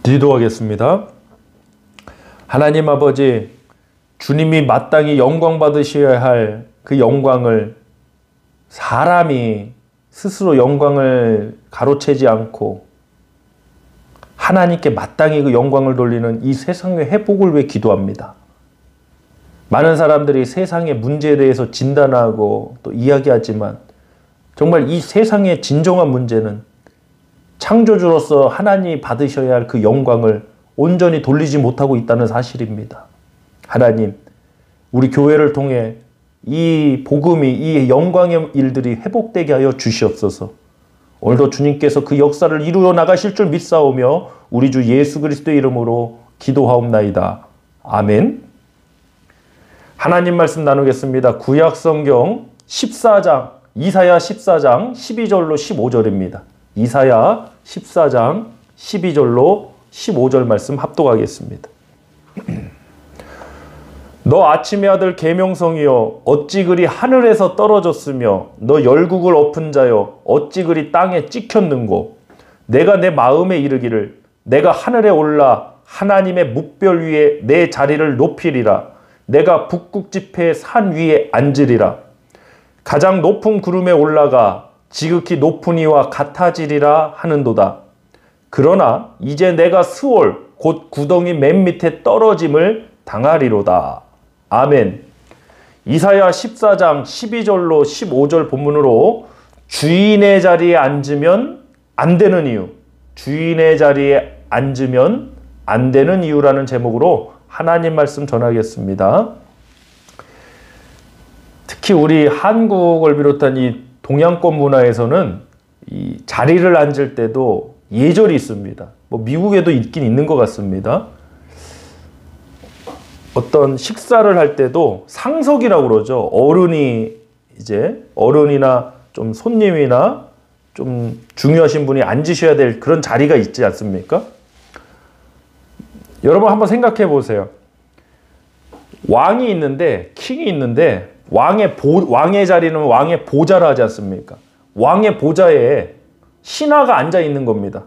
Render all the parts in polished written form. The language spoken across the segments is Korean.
기도하겠습니다. 하나님 아버지, 주님이 마땅히 영광 받으셔야 할 그 영광을 사람이 스스로 영광을 가로채지 않고 하나님께 마땅히 그 영광을 돌리는 이 세상의 회복을 위해 기도합니다. 많은 사람들이 세상의 문제에 대해서 진단하고 또 이야기하지만 정말 이 세상의 진정한 문제는 창조주로서 하나님이 받으셔야 할 그 영광을 온전히 돌리지 못하고 있다는 사실입니다. 하나님, 우리 교회를 통해 이 복음이, 이 영광의 일들이 회복되게 하여 주시옵소서. 오늘도 주님께서 그 역사를 이루어 나가실 줄 믿사오며 우리 주 예수 그리스도의 이름으로 기도하옵나이다. 아멘. 하나님 말씀 나누겠습니다. 구약성경 14장, 이사야 14장 12절로 15절입니다. 이사야 14장 12절로 15절 말씀 합독하겠습니다. 너 아침의 아들 계명성이여 어찌 그리 하늘에서 떨어졌으며 너 열국을 엎은 자여 어찌 그리 땅에 찍혔는고 내가 내 마음에 이르기를 내가 하늘에 올라 하나님의 뭇별 위에 내 자리를 높이리라 내가 북극 지폐의 산 위에 앉으리라 가장 높은 구름에 올라가 지극히 높은 이와 같아지리라 하는도다. 그러나 이제 내가 스올 곧 구덩이 맨 밑에 떨어짐을 당하리로다. 아멘. 이사야 14장 12절로 15절 본문으로 주인의 자리에 앉으면 안 되는 이유, 주인의 자리에 앉으면 안 되는 이유라는 제목으로 하나님 말씀 전하겠습니다. 특히 우리 한국을 비롯한 이 동양권 문화에서는 이 자리를 앉을 때도 예절이 있습니다. 뭐 미국에도 있긴 있는 것 같습니다. 어떤 식사를 할 때도 상석이라고 그러죠. 어른이나 좀 손님이나 좀 중요하신 분이 앉으셔야 될 그런 자리가 있지 않습니까? 여러분 한번 생각해 보세요. 왕이 있는데, 킹이 있는데 왕의 자리는 왕의 보좌라 하지 않습니까? 왕의 보좌에 신하가 앉아 있는 겁니다.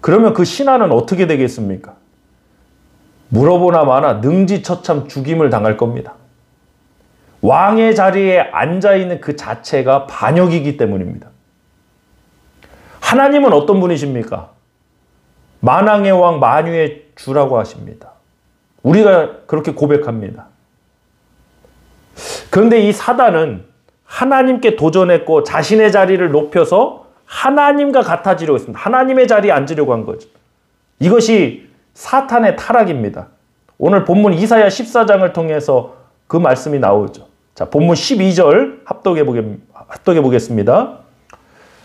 그러면 그 신하는 어떻게 되겠습니까? 물어보나 마나 능지처참 죽임을 당할 겁니다. 왕의 자리에 앉아있는 그 자체가 반역이기 때문입니다. 하나님은 어떤 분이십니까? 만왕의 왕 만유의 주라고 하십니다. 우리가 그렇게 고백합니다. 그런데 이 사단은 하나님께 도전했고 자신의 자리를 높여서 하나님과 같아지려고 했습니다. 하나님의 자리에 앉으려고 한 거죠. 이것이 사탄의 타락입니다. 오늘 본문 이사야 14장을 통해서 그 말씀이 나오죠. 자, 본문 12절 합독해 보겠습니다.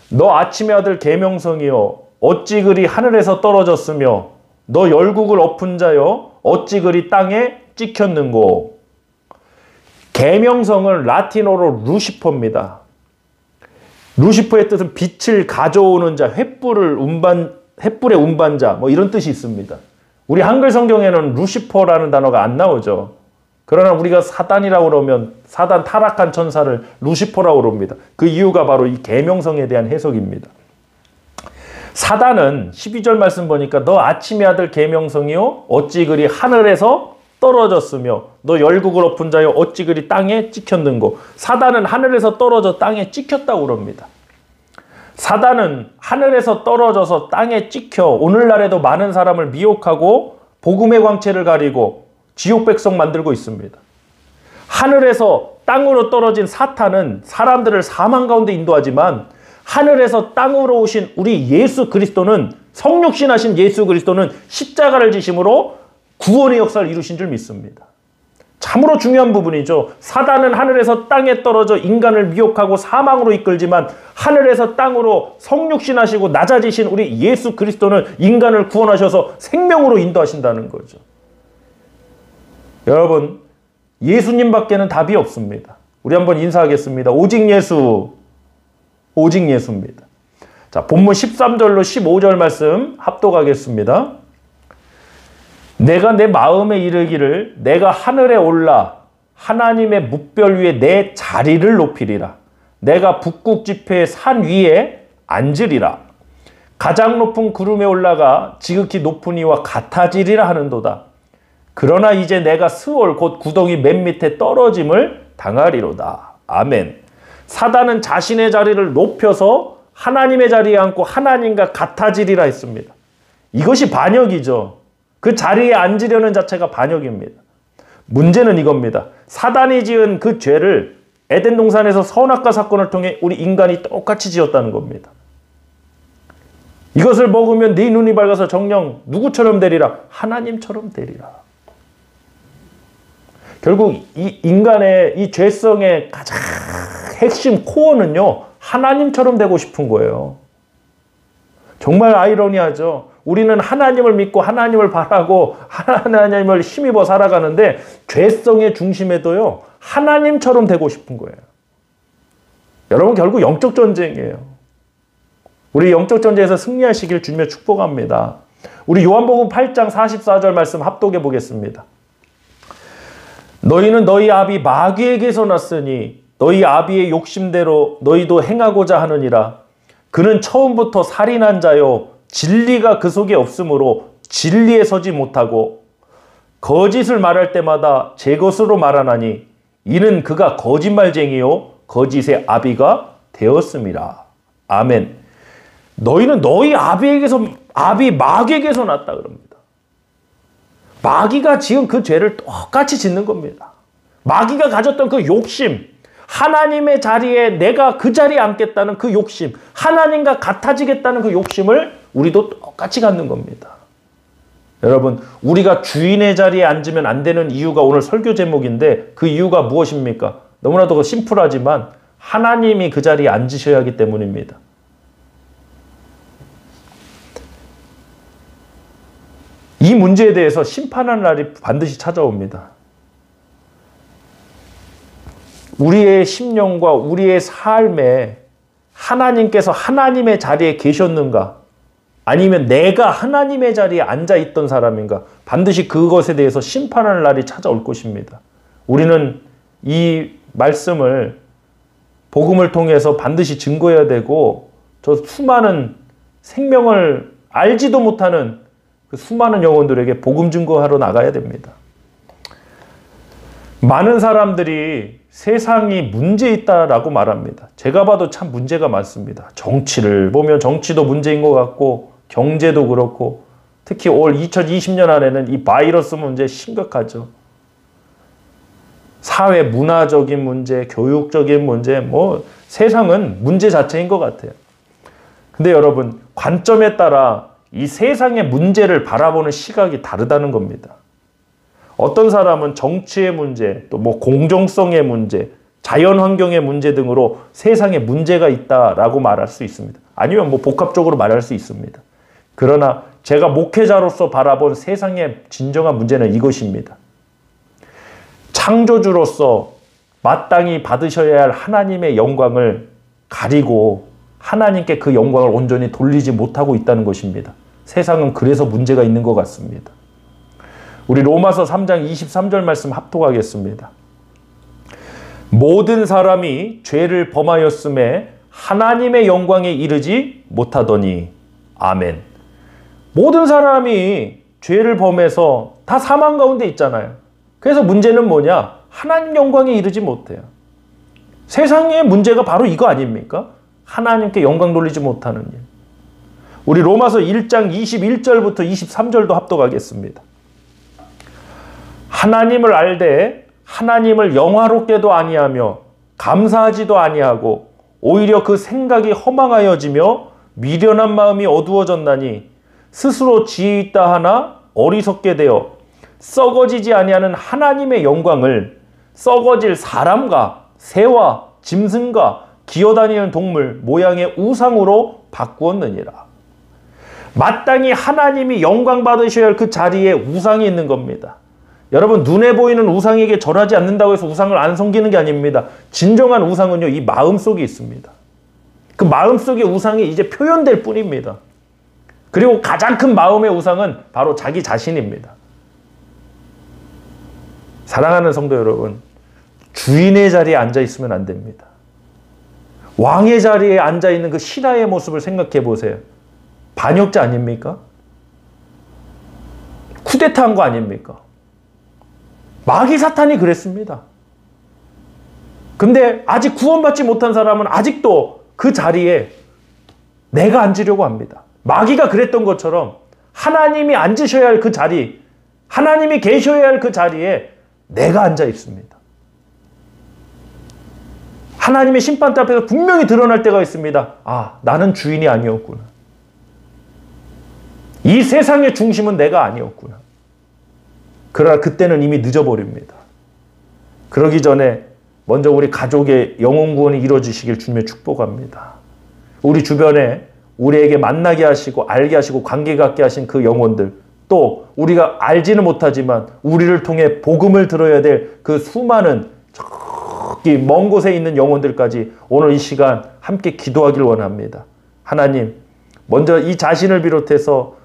너 아침의 아들 계명성이여 어찌 그리 하늘에서 떨어졌으며 너 열국을 엎은 자여 어찌 그리 땅에 찍혔는고. 계명성은 라틴어로 루시퍼입니다. 루시퍼의 뜻은 빛을 가져오는 자, 횃불의 운반자, 뭐 이런 뜻이 있습니다. 우리 한글 성경에는 루시퍼라는 단어가 안 나오죠. 그러나 우리가 사단이라고 그러면 사단 타락한 천사를 루시퍼라고 그럽니다. 그 이유가 바로 이 계명성에 대한 해석입니다. 사단은 12절 말씀 보니까 너 아침의 아들 계명성이요 어찌 그리 하늘에서 떨어졌으며 너 열국을 엎은 자여 어찌 그리 땅에 찍혔는고. 사단은 하늘에서 떨어져 땅에 찍혔다고 그럽니다. 사단은 하늘에서 떨어져서 땅에 찍혀 오늘날에도 많은 사람을 미혹하고 복음의 광채를 가리고 지옥 백성 만들고 있습니다. 하늘에서 땅으로 떨어진 사탄은 사람들을 사망 가운데 인도하지만 하늘에서 땅으로 오신 우리 예수 그리스도는 성육신하신 예수 그리스도는 십자가를 지심으로 구원의 역사를 이루신 줄 믿습니다. 참으로 중요한 부분이죠. 사단은 하늘에서 땅에 떨어져 인간을 미혹하고 사망으로 이끌지만 하늘에서 땅으로 성육신하시고 낮아지신 우리 예수 그리스도는 인간을 구원하셔서 생명으로 인도하신다는 거죠. 여러분, 예수님밖에는 답이 없습니다. 우리 한번 인사하겠습니다. 오직 예수, 오직 예수입니다. 자, 본문 13절로 15절 말씀 합독하겠습니다. 내가 내 마음에 이르기를 내가 하늘에 올라 하나님의 뭇별 위에 내 자리를 높이리라. 내가 북극 지폐의 산 위에 앉으리라. 가장 높은 구름에 올라가 지극히 높은 이와 같아지리라 하는도다. 그러나 이제 내가 스올 곧 구덩이 맨 밑에 떨어짐을 당하리로다. 아멘. 사단은 자신의 자리를 높여서 하나님의 자리에 앉고 하나님과 같아지리라 했습니다. 이것이 반역이죠. 그 자리에 앉으려는 자체가 반역입니다. 문제는 이겁니다. 사단이 지은 그 죄를 에덴 동산에서 선악과 사건을 통해 우리 인간이 똑같이 지었다는 겁니다. 이것을 먹으면 네 눈이 밝아서 정녕 누구처럼 되리라? 하나님처럼 되리라. 결국 이 인간의 이 죄성의 가장 핵심 코어는요, 하나님처럼 되고 싶은 거예요. 정말 아이러니하죠. 우리는 하나님을 믿고 하나님을 바라고 하나님을 힘입어 살아가는데 죄성의 중심에도요, 하나님처럼 되고 싶은 거예요. 여러분, 결국 영적 전쟁이에요. 우리 영적 전쟁에서 승리하시길 주님의 축복합니다. 우리 요한복음 8장 44절 말씀 합독해 보겠습니다. 너희는 너희 아비 마귀에게서 났으니 너희 아비의 욕심대로 너희도 행하고자 하느니라. 그는 처음부터 살인한 자요 진리가 그 속에 없으므로 진리에 서지 못하고 거짓을 말할 때마다 제 것으로 말하나니 이는 그가 거짓말쟁이요 거짓의 아비가 되었음이라. 아멘. 너희는 너희 아비 마귀에게서 났다 그럽니다. 마귀가 지은 그 죄를 똑같이 짓는 겁니다. 마귀가 가졌던 그 욕심, 하나님의 자리에 내가 그 자리에 앉겠다는 그 욕심, 하나님과 같아지겠다는 그 욕심을 우리도 똑같이 갖는 겁니다. 여러분, 우리가 주인의 자리에 앉으면 안 되는 이유가 오늘 설교 제목인데 그 이유가 무엇입니까? 너무나도 심플하지만 하나님이 그 자리에 앉으셔야 하기 때문입니다. 이 문제에 대해서 심판하는 날이 반드시 찾아옵니다. 우리의 심령과 우리의 삶에 하나님께서 하나님의 자리에 계셨는가? 아니면 내가 하나님의 자리에 앉아있던 사람인가? 반드시 그것에 대해서 심판하는 날이 찾아올 것입니다. 우리는 이 말씀을 복음을 통해서 반드시 증거해야 되고 저 수많은 생명을 알지도 못하는 그 수많은 영혼들에게 복음 증거하러 나가야 됩니다. 많은 사람들이 세상이 문제 있다라고 말합니다. 제가 봐도 참 문제가 많습니다. 정치를 보면 정치도 문제인 것 같고 경제도 그렇고 특히 올 2020년 안에는 이 바이러스 문제 심각하죠. 사회 문화적인 문제, 교육적인 문제, 세상은 문제 자체인 것 같아요. 근데 여러분, 관점에 따라 이 세상의 문제를 바라보는 시각이 다르다는 겁니다. 어떤 사람은 정치의 문제, 또 공정성의 문제, 자연환경의 문제 등으로 세상에 문제가 있다라고 말할 수 있습니다. 아니면 복합적으로 말할 수 있습니다. 그러나 제가 목회자로서 바라본 세상의 진정한 문제는 이것입니다. 창조주로서 마땅히 받으셔야 할 하나님의 영광을 가리고 하나님께 그 영광을 온전히 돌리지 못하고 있다는 것입니다. 세상은 그래서 문제가 있는 것 같습니다. 우리 로마서 3장 23절 말씀 합독하겠습니다. 모든 사람이 죄를 범하였음에 하나님의 영광에 이르지 못하더니. 아멘. 모든 사람이 죄를 범해서 다 사망 가운데 있잖아요. 그래서 문제는 뭐냐? 하나님 영광에 이르지 못해요. 세상의 문제가 바로 이거 아닙니까? 하나님께 영광 돌리지 못하는 일. 우리 로마서 1장 21절부터 23절도 합독하겠습니다. 하나님을 알되 하나님을 영화롭게도 아니하며 감사하지도 아니하고 오히려 그 생각이 허망하여지며 미련한 마음이 어두워졌나니 스스로 지혜 있다 하나 어리석게 되어 썩어지지 아니하는 하나님의 영광을 썩어질 사람과 새와 짐승과 기어다니는 동물 모양의 우상으로 바꾸었느니라. 마땅히 하나님이 영광 받으셔야 할 그 자리에 우상이 있는 겁니다. 여러분, 눈에 보이는 우상에게 절하지 않는다고 해서 우상을 안 섬기는 게 아닙니다. 진정한 우상은요, 이 마음속에 있습니다. 그 마음속의 우상이 이제 표현될 뿐입니다. 그리고 가장 큰 마음의 우상은 바로 자기 자신입니다. 사랑하는 성도 여러분, 주인의 자리에 앉아 있으면 안 됩니다. 왕의 자리에 앉아 있는 그 신하의 모습을 생각해 보세요. 반역자 아닙니까? 쿠데타한 거 아닙니까? 마귀 사탄이 그랬습니다. 근데 아직 구원받지 못한 사람은 아직도 그 자리에 내가 앉으려고 합니다. 마귀가 그랬던 것처럼 하나님이 앉으셔야 할 그 자리, 하나님이 계셔야 할 그 자리에 내가 앉아 있습니다. 하나님의 심판대 앞에서 분명히 드러날 때가 있습니다. 아, 나는 주인이 아니었구나. 이 세상의 중심은 내가 아니었구나. 그러나 그때는 이미 늦어버립니다. 그러기 전에 먼저 우리 가족의 영혼 구원이 이루어지시길 주님의 축복합니다. 우리 주변에 우리에게 만나게 하시고 알게 하시고 관계 갖게 하신 그 영혼들, 또 우리가 알지는 못하지만 우리를 통해 복음을 들어야 될 그 수많은 저기 먼 곳에 있는 영혼들까지 오늘 이 시간 함께 기도하길 원합니다. 하나님, 먼저 이 자신을 비롯해서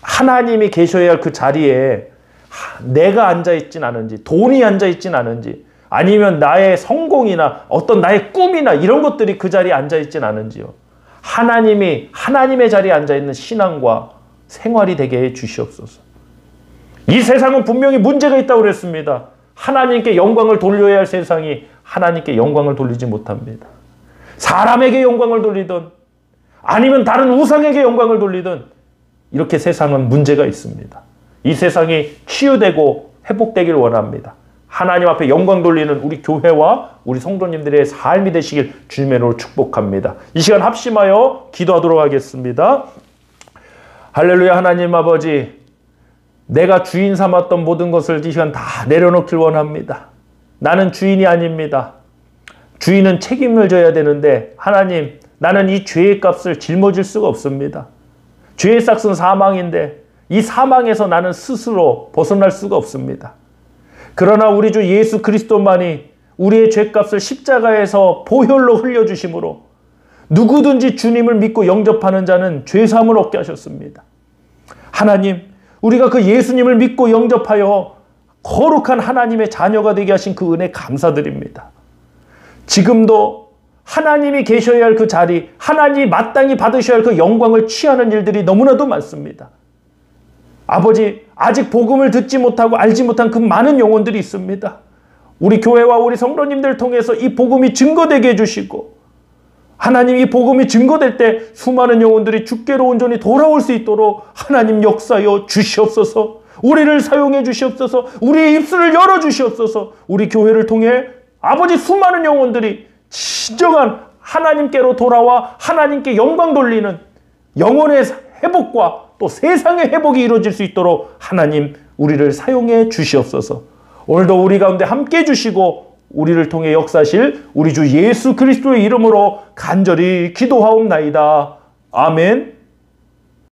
하나님이 계셔야 할 그 자리에 내가 앉아있진 않은지, 돈이 앉아있진 않은지, 아니면 나의 성공이나 어떤 나의 꿈이나 이런 것들이 그 자리에 앉아있진 않은지요. 하나님이 하나님의 자리에 앉아있는 신앙과 생활이 되게 해 주시옵소서. 이 세상은 분명히 문제가 있다고 그랬습니다. 하나님께 영광을 돌려야 할 세상이 하나님께 영광을 돌리지 못합니다. 사람에게 영광을 돌리든 아니면 다른 우상에게 영광을 돌리든 이렇게 세상은 문제가 있습니다. 이 세상이 치유되고 회복되길 원합니다. 하나님 앞에 영광 돌리는 우리 교회와 우리 성도님들의 삶이 되시길 주님의 이름으로 축복합니다. 이 시간 합심하여 기도하도록 하겠습니다. 할렐루야. 하나님 아버지, 내가 주인 삼았던 모든 것을 이 시간 다 내려놓길 원합니다. 나는 주인이 아닙니다. 주인은 책임을 져야 되는데 하나님, 나는 이 죄의 값을 짊어질 수가 없습니다. 죄의 삭은 사망인데 이 사망에서 나는 스스로 벗어날 수가 없습니다. 그러나 우리 주 예수 그리스도만이 우리의 죄값을 십자가에서 보혈로 흘려주심으로 누구든지 주님을 믿고 영접하는 자는 죄사함을 얻게 하셨습니다. 하나님, 우리가 그 예수님을 믿고 영접하여 거룩한 하나님의 자녀가 되게 하신 그 은혜 감사드립니다. 지금도 하나님이 계셔야 할 그 자리, 하나님이 마땅히 받으셔야 할 그 영광을 취하는 일들이 너무나도 많습니다. 아버지, 아직 복음을 듣지 못하고 알지 못한 그 많은 영혼들이 있습니다. 우리 교회와 우리 성도님들 통해서 이 복음이 증거되게 해주시고 하나님, 이 복음이 증거될 때 수많은 영혼들이 주께로 온전히 돌아올 수 있도록 하나님 역사여 주시옵소서. 우리를 사용해 주시옵소서. 우리의 입술을 열어 주시옵소서. 우리 교회를 통해 아버지 수많은 영혼들이 진정한 하나님께로 돌아와 하나님께 영광 돌리는 영혼의 회복과 또 세상의 회복이 이루어질 수 있도록 하나님 우리를 사용해 주시옵소서. 오늘도 우리 가운데 함께 해주시고 우리를 통해 역사실 우리 주 예수 그리스도의 이름으로 간절히 기도하옵나이다. 아멘.